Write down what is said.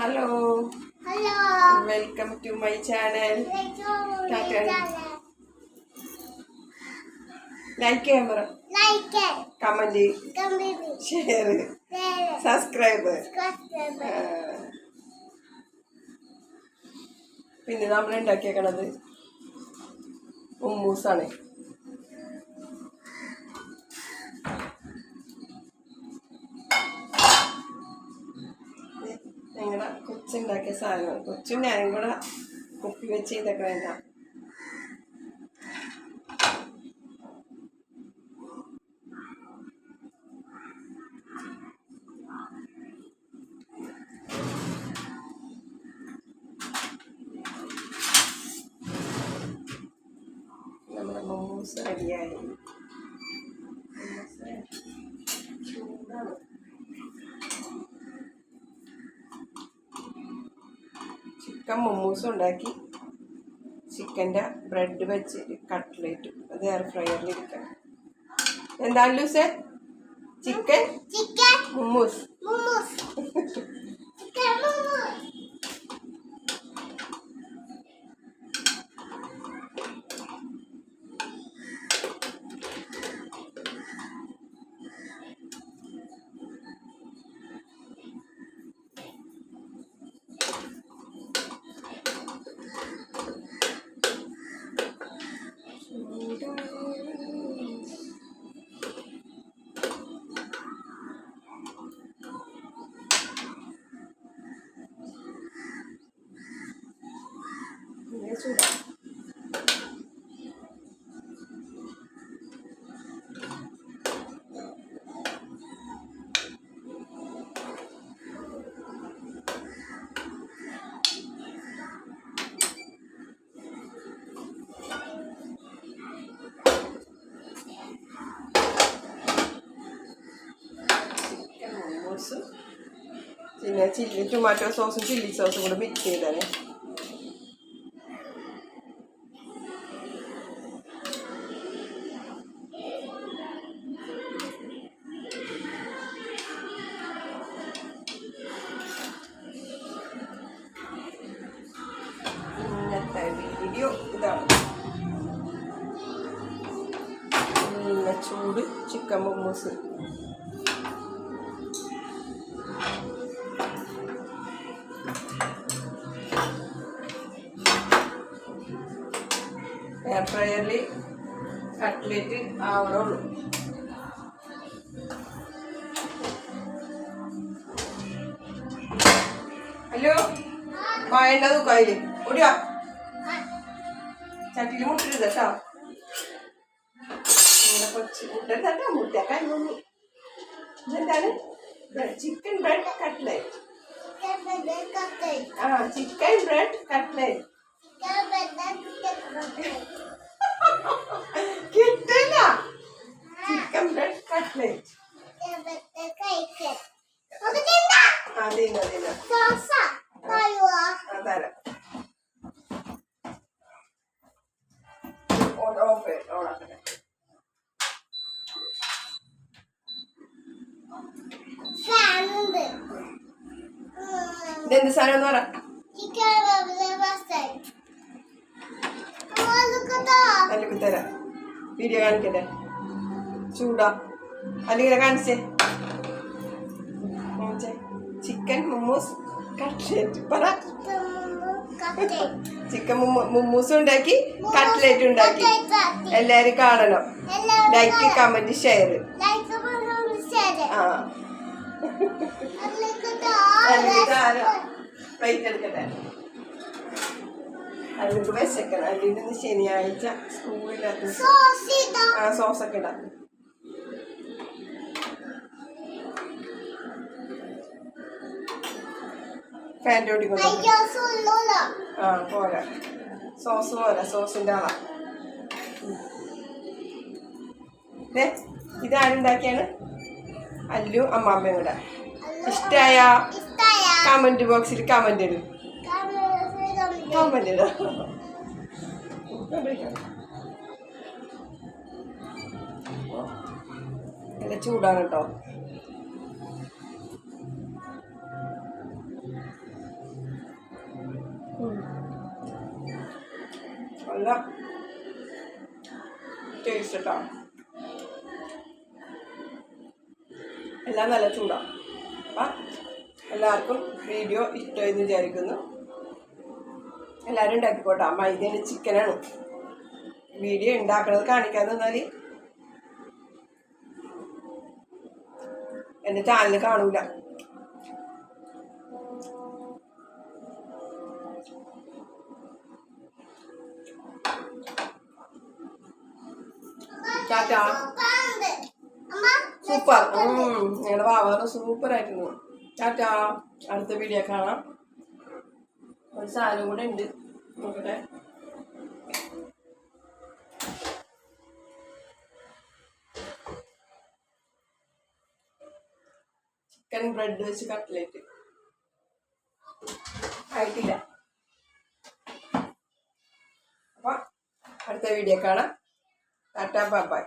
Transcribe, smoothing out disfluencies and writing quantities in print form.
Hello. Hello. Welcome to my channel. Like camera. Like it. Comment. Share. Subscribe. പിന്നെ നമ്മൾ ഉണ്ടാക്കിയേക്കണത് ഉമ്മൂസാണ്. ഞങ്ങളുടെ കൊച്ചുണ്ടാക്കിയ സാധനമാണ്. കൊച്ചും ഞാനും കൂടെ കുപ്പി വെച്ച് ഇതൊക്കെ വേണ്ട. നമ്മുടെ മോമോസ് റെഡിയായി. ചൂടാണ്. ചിക്കൻ മൊമ്മൂസും ഉണ്ടാക്കി. ചിക്കൻ്റെ ബ്രെഡ് വെച്ച് കട്ട്ലേറ്റും അത് എയർ ഫ്രയറിലിരിക്കണം. എന്താണ് ലൂസേ? ചിക്കൻ മൊമ്മൂസ്. ചൂടാ. പിന്നെ ടൊമാറ്റോ സോസും ചില്ലി സോസും കൂടെ മിക്സ് ചെയ്താണ്. ഇന്നത്തെ വീഡിയോ ഇതാണ്. നല്ല ചൂട് ചിക്കൻ മൊമ്മൂസ്. എയർ ഫ്രയറിൽ കട്ട്ലേറ്റ് ആവണുള്ളൂ. ഹലോ, വായണ്ട തൂക്കായില്ലേ? ഓടിയാ, ചട്ടിയിൽ മുട്ടരുത് കേട്ടോ. കുറച്ച് മുട്ടരുതട്ടോ, മുട്ടക്കാൻ തോന്നി. ഇതെന്താണ്? Chicken bread cutlet. Chicken bread cutlet കിട്ടില്ല. ചിക്കൻ ബ്രെഡ് കട്ട്ലേറ്റ് അതില്ല അതരാം. ഓണാക്കട്ടെ. ഇതെന്ത് സാധനം എന്ന് പറ. അല്ലെങ്കിൽ തരാം. വീഡിയോ കാണിക്കട്ടെ. ചൂടാ അല്ലെങ്കിൽ കാണിച്ചേ. ചിക്കൻ മൊമ്മൂസ് കട്ട്ലേറ്റ് പറ. ചിക്കൻ മൊമ്മൂസ് ഉണ്ടാക്കി, കട്ട്ലേറ്റ് ഉണ്ടാക്കി. എല്ലാരും കാണണം. Like, comment, share. ആ പ്ലേറ്റ് എടുക്കട്ടെ. അല്ലെങ്കിൽ വിശക്കണം. അല്ലെങ്കിൽ ശനിയാഴ്ച സ്കൂളില്ലാത്ത സോസൊക്കെ ഇടാം. ഫാൻ്റെ ഓടിക്കൊണ്ട് പോരാ. സോസ് പോരാ, സോസിൻ്റെ ആളാ. ഇതാരുണ്ടാക്കിയാണ്? അല്ലു അമ്മാമ്മയും കൂടെ. ഇഷ്ടായ കമന്റ് ബോക്സിൽ കമന്റ് ഇടും. കമന്റ് ഇടാം. നല്ല ചൂടാണ് കേട്ടോ. നല്ല ടേസ്റ്റ് കേട്ടോ. എല്ലാം നല്ല ചൂടാണ്. അപ്പം എല്ലാവർക്കും വീഡിയോ ഇഷ്ടമായെന്ന് വിചാരിക്കുന്നു. എല്ലാവരും ഉണ്ടാക്കിക്കോട്ടെ. മൈദയിൽ ചിക്കനാണ്. വീഡിയോ ഉണ്ടാക്കണത് കാണിക്കാൻ നിന്നാൽ എൻ്റെ ചാനൽ കാണൂല. ടാറ്റാ. സൂപ്പർ. ഞങ്ങളുടെ വാവാറ് സൂപ്പർ ആയിരുന്നു. ടാറ്റാ. അടുത്ത വീഡിയോ കാണാം. ഒരു സാധനം കൂടെ ഉണ്ട്, നോക്കട്ടെ. ചിക്കൻ ബ്രെഡ് വെച്ച് കട്ട്ലേറ്റ് ആയിട്ടില്ല. അപ്പം അടുത്ത വീഡിയോ കാണാം. Tata bye bye.